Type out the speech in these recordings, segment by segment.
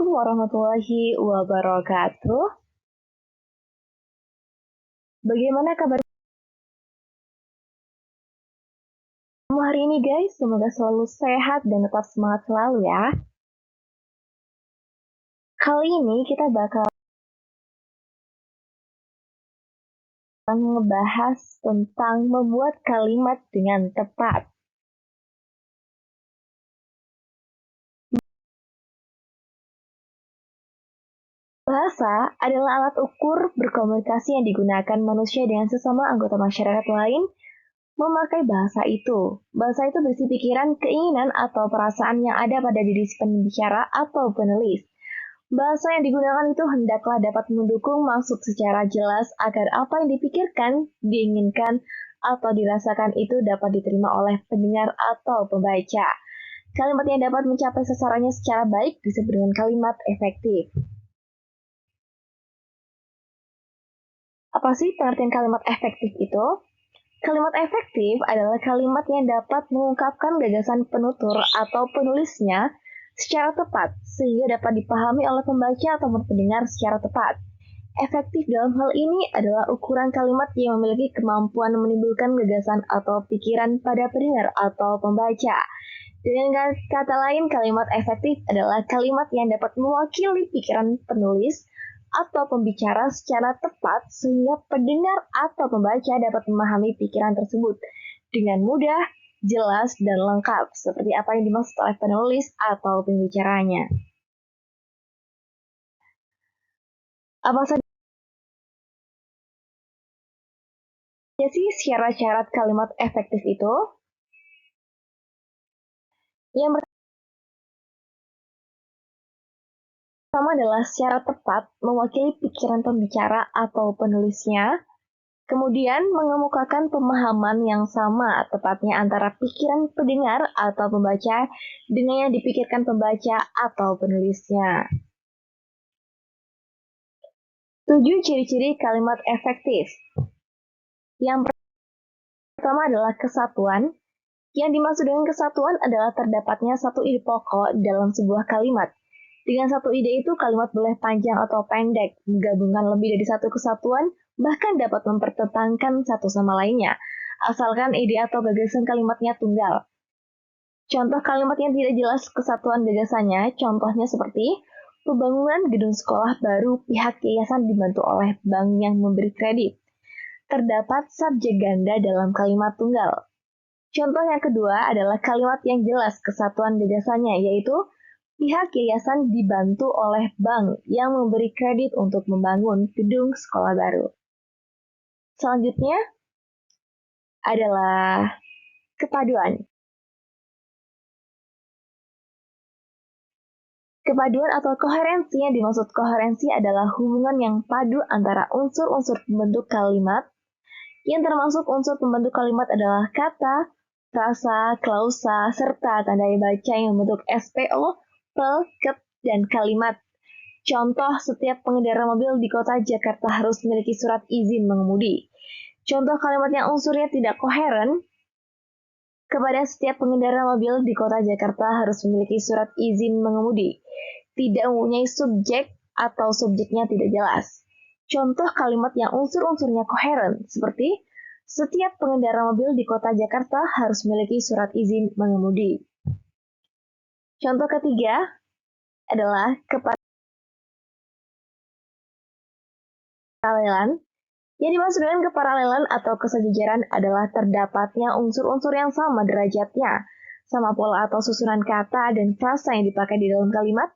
Assalamualaikum warahmatullahi wabarakatuh. Bagaimana kabar kamu hari ini guys? Semoga selalu sehat dan tetap semangat selalu ya. Kali ini kita bakal ngebahas tentang membuat kalimat dengan tepat. Bahasa adalah alat ukur berkomunikasi yang digunakan manusia dengan sesama anggota masyarakat lain memakai bahasa itu. Bahasa itu berisi pikiran, keinginan, atau perasaan yang ada pada diri si pembicara atau penulis. Bahasa yang digunakan itu hendaklah dapat mendukung maksud secara jelas agar apa yang dipikirkan, diinginkan, atau dirasakan itu dapat diterima oleh pendengar atau pembaca. Kalimat yang dapat mencapai sasarannya secara baik disebut dengan kalimat efektif. Apa sih pengertian kalimat efektif itu? Kalimat efektif adalah kalimat yang dapat mengungkapkan gagasan penutur atau penulisnya secara tepat, sehingga dapat dipahami oleh pembaca atau pendengar secara tepat. Efektif dalam hal ini adalah ukuran kalimat yang memiliki kemampuan menimbulkan gagasan atau pikiran pada pendengar atau pembaca. Dengan kata lain, kalimat efektif adalah kalimat yang dapat mewakili pikiran penulis atau pembicara secara tepat sehingga pendengar atau pembaca dapat memahami pikiran tersebut dengan mudah, jelas, dan lengkap seperti apa yang dimaksud oleh penulis atau pembicaranya. Apa saja sih syarat-syarat kalimat efektif itu? Yang pertama adalah secara tepat mewakili pikiran pembicara atau penulisnya, kemudian mengemukakan pemahaman yang sama tepatnya antara pikiran pendengar atau pembaca dengan yang dipikirkan pembaca atau penulisnya. 7 ciri-ciri kalimat efektif. Yang pertama adalah kesatuan. Yang dimaksud dengan kesatuan adalah terdapatnya satu ide pokok dalam sebuah kalimat. Dengan satu ide itu, kalimat boleh panjang atau pendek, menggabungkan lebih dari satu kesatuan, bahkan dapat mempertentangkan satu sama lainnya, asalkan ide atau gagasan kalimatnya tunggal. Contoh kalimat yang tidak jelas kesatuan gagasannya, contohnya seperti pembangunan gedung sekolah baru pihak yayasan dibantu oleh bank yang memberi kredit. Terdapat subjek ganda dalam kalimat tunggal. Contoh yang kedua adalah kalimat yang jelas kesatuan gagasannya, yaitu pihak yayasan dibantu oleh bank yang memberi kredit untuk membangun gedung sekolah baru. Selanjutnya adalah kepaduan. Kepaduan atau koherensi, yang dimaksud koherensi adalah hubungan yang padu antara unsur-unsur pembentuk kalimat, yang termasuk unsur pembentuk kalimat adalah kata, frasa, klausa, serta tanda baca yang membentuk SPO, pel, ket, dan kalimat. Contoh, setiap pengendara mobil di kota Jakarta harus memiliki surat izin mengemudi. Contoh kalimat yang unsurnya tidak koheren, kepada setiap pengendara mobil di kota Jakarta harus memiliki surat izin mengemudi. Tidak mempunyai subjek atau subjeknya tidak jelas. Contoh kalimat yang unsur-unsurnya koheren, seperti setiap pengendara mobil di kota Jakarta harus memiliki surat izin mengemudi. Contoh ketiga adalah keparalelan. Yang dimaksud dengan keparalelan atau kesejajaran adalah terdapatnya unsur-unsur yang sama derajatnya, sama pola atau susunan kata dan frasa yang dipakai di dalam kalimat.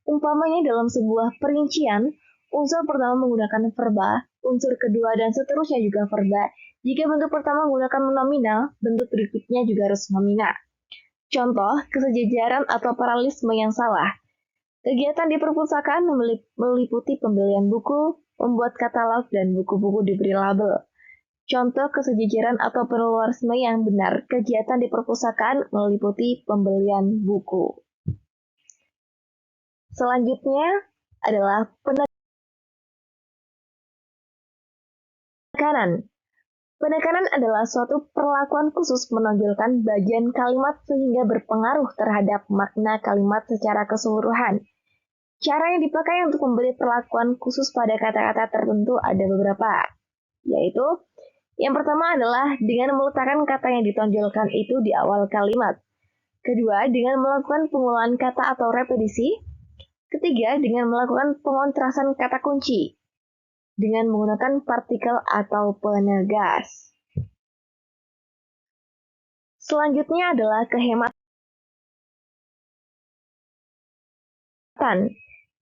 Umpamanya dalam sebuah perincian, unsur pertama menggunakan verba, unsur kedua dan seterusnya juga verba. Jika bentuk pertama menggunakan nominal, bentuk berikutnya juga harus nominal. Contoh, kesejajaran atau paralelisme yang salah. Kegiatan di perpustakaan meliputi pembelian buku, membuat katalog, dan buku-buku diberi label. Contoh kesejajaran atau paralelisme yang benar. Kegiatan di perpustakaan meliputi pembelian buku. Selanjutnya adalah penekanan. Penekanan adalah suatu perlakuan khusus menonjolkan bagian kalimat sehingga berpengaruh terhadap makna kalimat secara keseluruhan. Cara yang dipakai untuk memberi perlakuan khusus pada kata-kata tertentu ada beberapa, yaitu yang pertama adalah dengan meletakkan kata yang ditonjolkan itu di awal kalimat. Kedua, dengan melakukan pengulangan kata atau repetisi. Ketiga, dengan melakukan pengontrasan kata kunci dengan menggunakan partikel atau penegas. Selanjutnya adalah kehematan.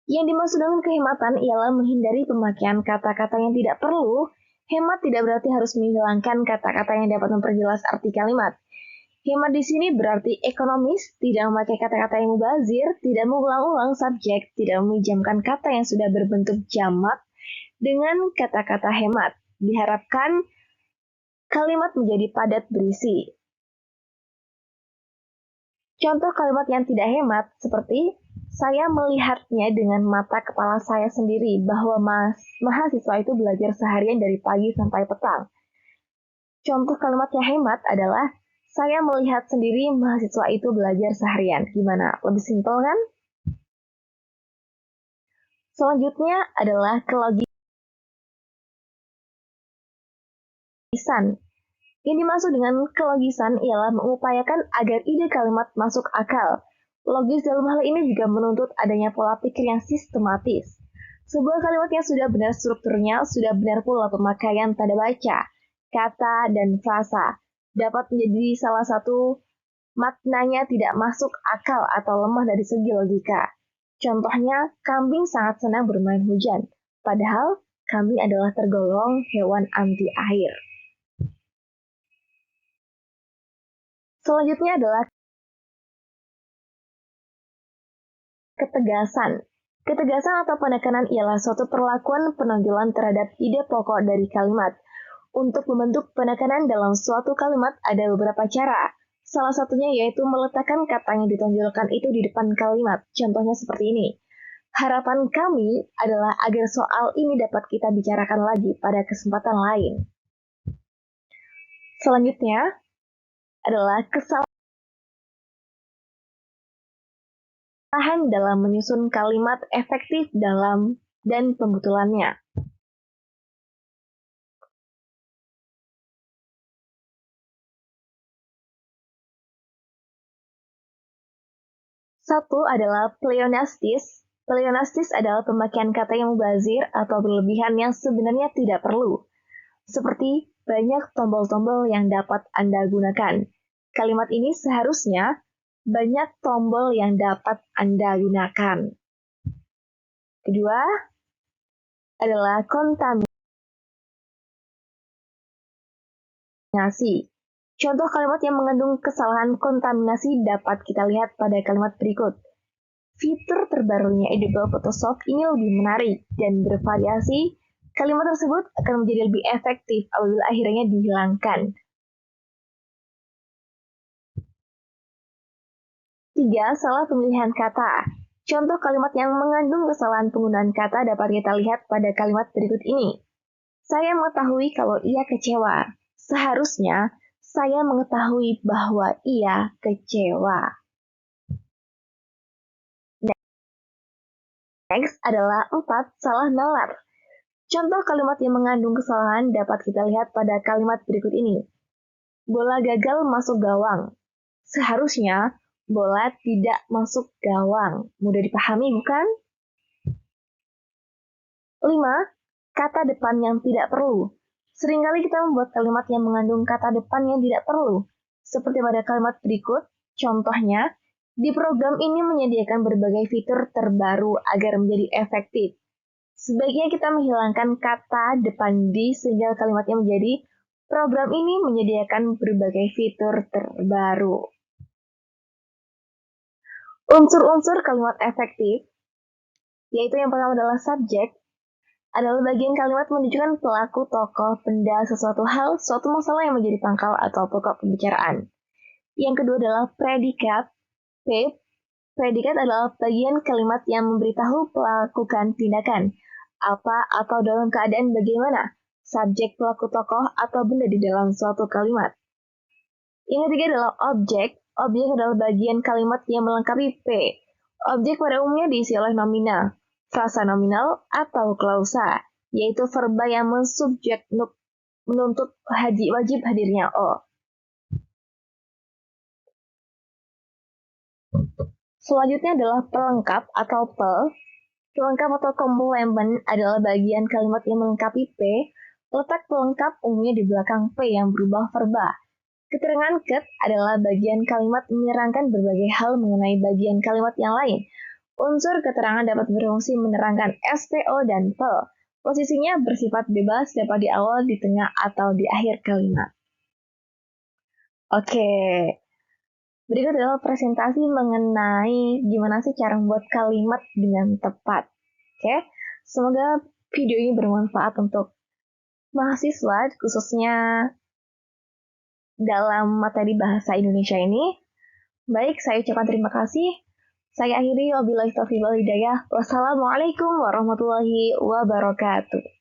Yang dimaksud dengan kehematan ialah menghindari pemakaian kata-kata yang tidak perlu. Hemat tidak berarti harus menghilangkan kata-kata yang dapat memperjelas arti kalimat. Hemat di sini berarti ekonomis, tidak memakai kata-kata yang mubazir, tidak mengulang-ulang subjek, tidak meminjamkan kata yang sudah berbentuk jamak dengan kata-kata hemat. Diharapkan kalimat menjadi padat berisi. Contoh kalimat yang tidak hemat seperti saya melihatnya dengan mata kepala saya sendiri bahwa mahasiswa itu belajar seharian dari pagi sampai petang. Contoh kalimat yang hemat adalah saya melihat sendiri mahasiswa itu belajar seharian. Gimana? Lebih simpel kan? Selanjutnya adalah kelogisan. Yang dimaksud dengan kelogisan ialah mengupayakan agar ide kalimat masuk akal. Logis dalam hal ini juga menuntut adanya pola pikir yang sistematis. Sebuah kalimat yang sudah benar strukturnya, sudah benar pula pemakaian tanda baca, kata, dan frasa, dapat menjadi salah satu maknanya tidak masuk akal atau lemah dari segi logika. Contohnya, kambing sangat senang bermain hujan, padahal kambing adalah tergolong hewan anti air. Selanjutnya adalah ketegasan. Ketegasan atau penekanan ialah suatu perlakuan penonjolan terhadap ide pokok dari kalimat. Untuk membentuk penekanan dalam suatu kalimat ada beberapa cara. Salah satunya yaitu meletakkan kata yang ditonjolkan itu di depan kalimat. Contohnya seperti ini. Harapan kami adalah agar soal ini dapat kita bicarakan lagi pada kesempatan lain. Selanjutnya adalah kesalahan dalam menyusun kalimat efektif dalam dan pembetulannya. Satu adalah pleonastis. Pleonastis adalah pemakaian kata yang mubazir atau berlebihan yang sebenarnya tidak perlu. Seperti banyak tombol-tombol yang dapat Anda gunakan. Kalimat ini seharusnya banyak tombol yang dapat Anda gunakan. Kedua adalah kontaminasi. Contoh kalimat yang mengandung kesalahan kontaminasi dapat kita lihat pada kalimat berikut. Fitur terbarunya Edible Photoshop ini lebih menarik dan bervariasi. Kalimat tersebut akan menjadi lebih efektif apabila akhirnya dihilangkan. 3. Salah pemilihan kata. Contoh kalimat yang mengandung kesalahan penggunaan kata dapat kita lihat pada kalimat berikut ini. Saya mengetahui kalau ia kecewa. Seharusnya saya mengetahui bahwa ia kecewa. Next adalah 4. Salah nalar. Contoh kalimat yang mengandung kesalahan dapat kita lihat pada kalimat berikut ini. Bola gagal masuk gawang. Seharusnya bola tidak masuk gawang. Mudah dipahami bukan? 5. Kata depan yang tidak perlu. Seringkali kita membuat kalimat yang mengandung kata depan yang tidak perlu. Seperti pada kalimat berikut, contohnya, di program ini menyediakan berbagai fitur terbaru agar menjadi efektif. Sebaiknya kita menghilangkan kata depan di sehingga kalimatnya menjadi program ini menyediakan berbagai fitur terbaru. Unsur-unsur kalimat efektif, yaitu yang pertama adalah subjek, adalah bagian kalimat menunjukkan pelaku, tokoh, benda, sesuatu hal, suatu masalah yang menjadi pangkal atau pokok pembicaraan. Yang kedua adalah predikat. Predikat adalah bagian kalimat yang memberitahu melakukan tindakan, apa atau dalam keadaan bagaimana, subjek, pelaku, tokoh, atau benda di dalam suatu kalimat. Yang ketiga adalah objek. Objek adalah bagian kalimat yang melengkapi P. Objek pada umumnya diisi oleh nominal, frasa nominal, atau klausa, yaitu verba yang mensubjek menuntut wajib hadirnya O. Selanjutnya adalah pelengkap atau pel. Pelengkap atau komplement adalah bagian kalimat yang melengkapi P. Letak pelengkap umumnya di belakang P yang berubah verba. Keterangan ket adalah bagian kalimat menerangkan berbagai hal mengenai bagian kalimat yang lain. Unsur keterangan dapat berfungsi menerangkan SPO dan pel. Posisinya bersifat bebas, dapat di awal, di tengah, atau di akhir kalimat. Oke, berikut adalah presentasi mengenai gimana sih cara membuat kalimat dengan tepat. Oke, semoga video ini bermanfaat untuk mahasiswa, khususnya dalam materi bahasa Indonesia ini. Baik, saya ucapkan terima kasih. Saya akhiri, wabillahi taufiq wal hidayah. Wassalamualaikum warahmatullahi wabarakatuh.